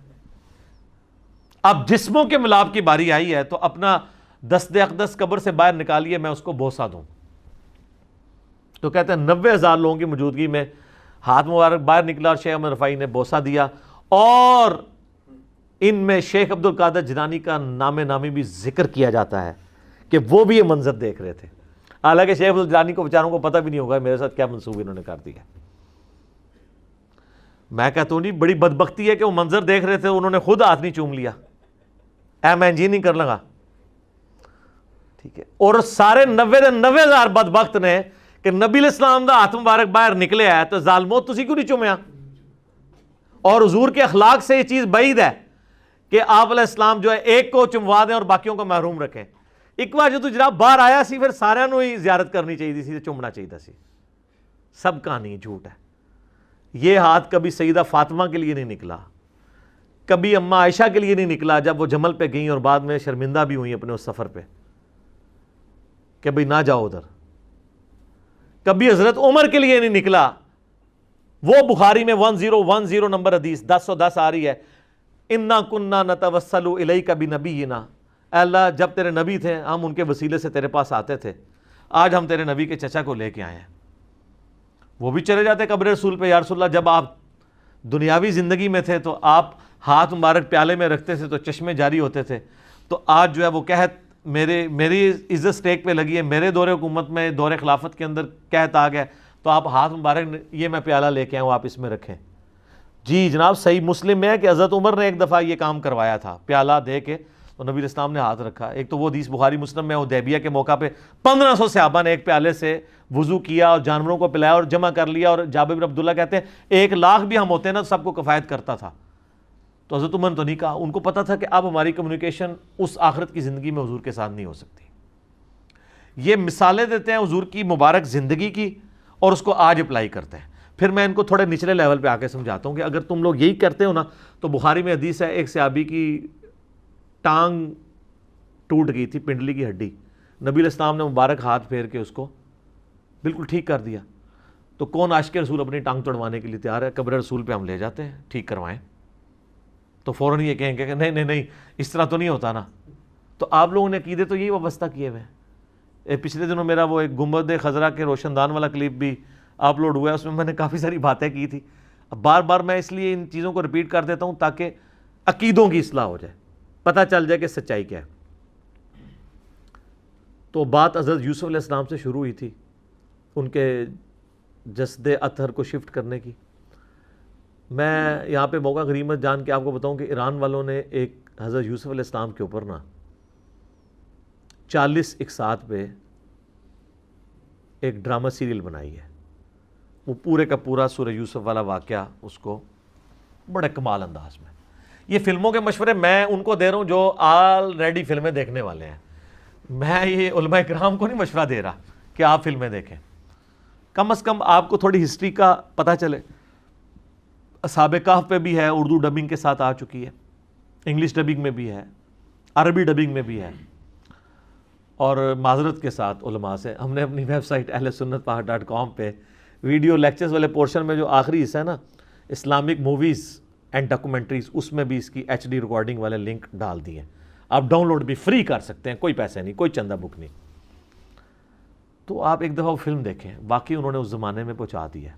اب جسموں کے ملاپ کی باری آئی ہے تو اپنا دست اقدس قبر سے باہر نکالیے، میں اس کو بوسہ دوں. تو کہتے ہیں 90,000 لوگوں کی موجودگی میں ہاتھ مبارک باہر نکلا اور شیخ احمد رفاعی نے بوسہ دیا، اور ان میں شیخ عبد القادر جیلانی کا نام نامی بھی ذکر کیا جاتا ہے کہ وہ بھی یہ منظر دیکھ رہے تھے. حالانکہ شیخ عبد الجیلانی کو بیچاروں کو پتہ بھی نہیں ہوگا میرے ساتھ کیا منصوبہ انہوں نے کر دیا. میں کہتا ہوں نہیں، بڑی بدبختی ہے کہ وہ منظر دیکھ رہے تھے، انہوں نے خود ہاتھ نہیں چوم لیا، میں جی نہیں کر لگا. ٹھیک ہے. اور سارے 90,000 بدبخت نے کہ نبی الاسلام دا ہاتھ مبارک باہر نکلے ہے تو ظالمو تسی کیوں نہیں چومیا؟ اور حضور کے اخلاق سے یہ چیز بعید ہے کہ آپ علیہ السلام جو ہے ایک کو چموا دیں اور باقیوں کو محروم رکھیں. ایک بار جو تو جناب باہر آیا سی پھر سارے نو ہی زیارت کرنی چاہیے سی، چومنا چاہیے سی. سب کہانی جھوٹ ہے. یہ ہاتھ کبھی سیدہ فاطمہ کے لیے نہیں نکلا، کبھی اماں عائشہ کے لیے نہیں نکلا جب وہ جمل پہ گئیں اور بعد میں شرمندہ بھی ہوئیں اپنے اس سفر پہ کہ بھئی نہ جاؤ ادھر. کبھی حضرت عمر کے لیے نہیں نکلا. وہ بخاری میں 1010 نمبر حدیث 1010 آ رہی ہے، اِنَّا كُنَّا نَتَوَسَّلُ إِلَيْكَ بِنَبِيِّنَا، اے اللہ جب تیرے نبی تھے ہم ان کے وسیلے سے تیرے پاس آتے تھے، آج ہم تیرے نبی کے چچا کو لے کے آئے ہیں. وہ بھی چلے جاتے قبر رسول پہ، یا رسول اللہ جب آپ دنیاوی زندگی میں تھے تو آپ ہاتھ مبارک پیالے میں رکھتے تھے تو چشمے جاری ہوتے تھے، تو آج جو ہے وہ قحط میری عزت سٹیک پہ لگی ہے، میرے دور حکومت میں دور خلافت کے اندر قحط آ گیا، تو آپ ہاتھ مبارک یہ میں پیالہ لے کے آئے ہوں آپ اس میں رکھیں. جی جناب صحیح مسلم میں ہے کہ حضرت عمر نے ایک دفعہ یہ کام کروایا تھا، پیالہ دے کے تو نبی الاسلام نے ہاتھ رکھا. ایک تو وہ حدیث بخاری مسلم میں حدیبیہ کے موقع پہ 1500 صحابہ نے ایک پیالے سے وضو کیا اور جانوروں کو پلایا اور جمع کر لیا، اور جابر بن عبداللہ کہتے ہیں 1,00,000 بھی ہم ہوتے ہیں نا تو سب کو کفایت کرتا تھا. تو حضرت عمر نے تو نہیں کہا، ان کو پتا تھا کہ اب ہماری کمیونیکیشن اس آخرت کی زندگی میں حضور کے ساتھ نہیں ہو سکتی. یہ مثالیں دیتے ہیں حضور کی مبارک زندگی کی اور اس کو آج اپلائی کرتے ہیں. پھر میں ان کو تھوڑے نچلے لیول پہ آ کے سمجھاتا ہوں کہ اگر تم لوگ یہی کرتے ہو نا، تو بخاری میں حدیث ہے ایک صحابی کی ٹانگ ٹوٹ گئی تھی، پنڈلی کی ہڈی، نبی علیہ السلام نے مبارک ہاتھ پھیر کے اس کو بالکل ٹھیک کر دیا. تو کون عاشق رسول اپنی ٹانگ توڑوانے کے لیے تیار ہے؟ قبر رسول پہ ہم لے جاتے ہیں ٹھیک کروائیں. تو فوراً یہ کہیں گے کہ نہیں نہیں نہیں اس طرح تو نہیں ہوتا نا. تو آپ لوگوں نے عقیدے تو یہی وابستہ کیے ہوئے ہیں. پچھلے دنوں میرا وہ ایک گنبد خضرا کے روشن دان والا کلپ بھی اپلوڈ ہوا ہے، اس میں نے کافی ساری باتیں کی تھی. اب بار بار میں اس لیے ان چیزوں کو ریپیٹ کر دیتا ہوں تاکہ عقیدوں کی اصلاح ہو جائے، پتہ چل جائے کہ سچائی کیا ہے. تو بات حضرت یوسف علیہ السلام سے شروع ہوئی تھی، ان کے جسد اطہر کو شفٹ کرنے کی. میں یہاں پہ موقع غنیمت جان کے آپ کو بتاؤں کہ ایران والوں نے ایک حضرت یوسف علیہ السلام کے اوپر نا 40 اقساط پہ ایک ڈرامہ سیریل بنائی ہے. وہ پورے کا پورا سورہ یوسف والا واقعہ اس کو بڑے کمال انداز میں. یہ فلموں کے مشورے میں ان کو دے رہا ہوں جو آلریڈی فلمیں دیکھنے والے ہیں. میں یہ علماء کرام کو نہیں مشورہ دے رہا کہ آپ فلمیں دیکھیں. کم از کم آپ کو تھوڑی ہسٹری کا پتہ چلے. اصحاب کہف پہ بھی ہے، اردو ڈبنگ کے ساتھ آ چکی ہے، انگلش ڈبنگ میں بھی ہے، عربی ڈبنگ میں بھی ہے. اور معذرت کے ساتھ علماء سے ہم نے اپنی ویب سائٹ ahlsunnatpahar.com پہ ویڈیو لیکچرز والے پورشن میں جو آخری حصہ ہے نا اسلامک موویز اینڈ ڈاکومنٹریز، اس میں بھی اس کی HD ریکارڈنگ والے لنک ڈال دیے ہیں. آپ ڈاؤن لوڈ بھی فری کر سکتے ہیں، کوئی پیسے نہیں، کوئی چندہ بک نہیں. تو آپ ایک دفعہ وہ فلم دیکھیں، واقعی انہوں نے اس زمانے میں پہنچا دیا.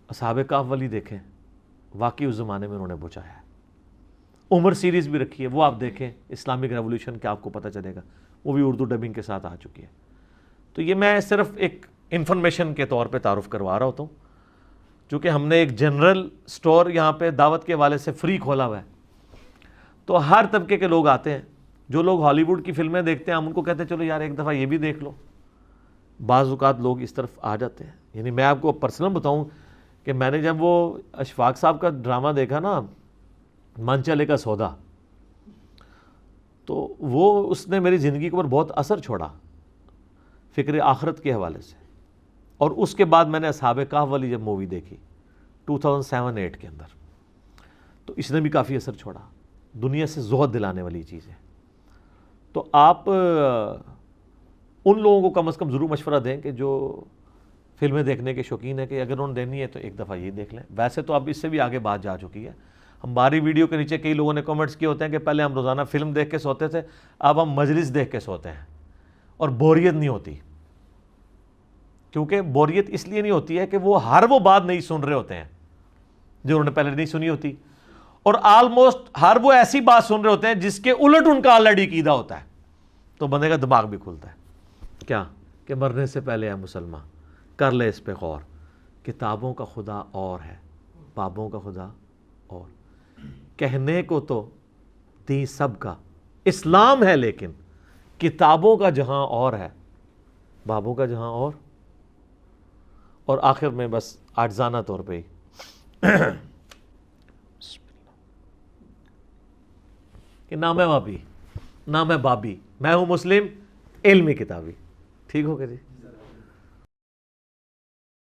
اصحاب کہف والی دیکھیں، واقعی اس زمانے میں انہوں نے پہنچایا ہے. عمر سیریز بھی رکھی ہے، وہ آپ دیکھیں، اسلامک ریولوشن کا آپ کو پتہ چلے گا، وہ بھی اردو ڈبنگ کے ساتھ آ چکی ہے۔ تو یہ میں صرف ایک انفارمیشن کے طور پہ تعارف کروا رہا ہوتا ہوں، چونکہ ہم نے ایک جنرل سٹور یہاں پہ دعوت کے حوالے سے فری کھولا ہوا ہے، تو ہر طبقے کے لوگ آتے ہیں۔ جو لوگ ہالی ووڈ کی فلمیں دیکھتے ہیں ہم ان کو کہتے ہیں چلو یار ایک دفعہ یہ بھی دیکھ لو، بعض اوقات لوگ اس طرف آ جاتے ہیں۔ یعنی میں آپ کو پرسنل بتاؤں کہ میں نے جب وہ اشفاق صاحب کا ڈرامہ دیکھا نا، من چلے کا سودا، تو وہ اس نے میری زندگی کے اوپر بہت اثر چھوڑا فکر آخرت کے حوالے سے۔ اور اس کے بعد میں نے اصحاب کہف والی جب مووی دیکھی 2007-8 کے اندر، تو اس نے بھی کافی اثر چھوڑا، دنیا سے زہد دلانے والی چیز ہے۔ تو آپ ان لوگوں کو کم از کم ضرور مشورہ دیں کہ جو فلمیں دیکھنے کے شوقین ہیں کہ اگر انہوں نے دینی ہے تو ایک دفعہ یہ دیکھ لیں۔ ویسے تو اب اس سے بھی آگے بات جا چکی ہے، ہماری ویڈیو کے نیچے کئی لوگوں نے کمنٹس کیے ہوتے ہیں کہ پہلے ہم روزانہ فلم دیکھ کے سوتے تھے، اب ہم مجلس دیکھ کے سوتے ہیں اور بوریت نہیں ہوتی۔ کیونکہ بوریت اس لیے نہیں ہوتی ہے کہ وہ بات نہیں سن رہے ہوتے ہیں جو انہوں نے پہلے نہیں سنی ہوتی، اور آلموسٹ وہ ایسی بات سن رہے ہوتے ہیں جس کے الٹ ان کا آلریڈی عقیدہ ہوتا ہے، تو بندے کا دماغ بھی کھلتا ہے۔ کیا کہ مرنے سے پہلے ہے مسلمان، کر لے اس پہ غور، کتابوں کا خدا اور ہے، بابوں کا خدا اور، کہنے کو تو دین سب کا اسلام ہے، لیکن کتابوں کا جہاں اور ہے، بابوں کا جہاں اور آخر میں بس عاجزانہ طور پہ کہ نہ میں بابی نہ میں بابی، میں ہوں مسلم علمی کتابی۔ ٹھیک ہوگا جی؟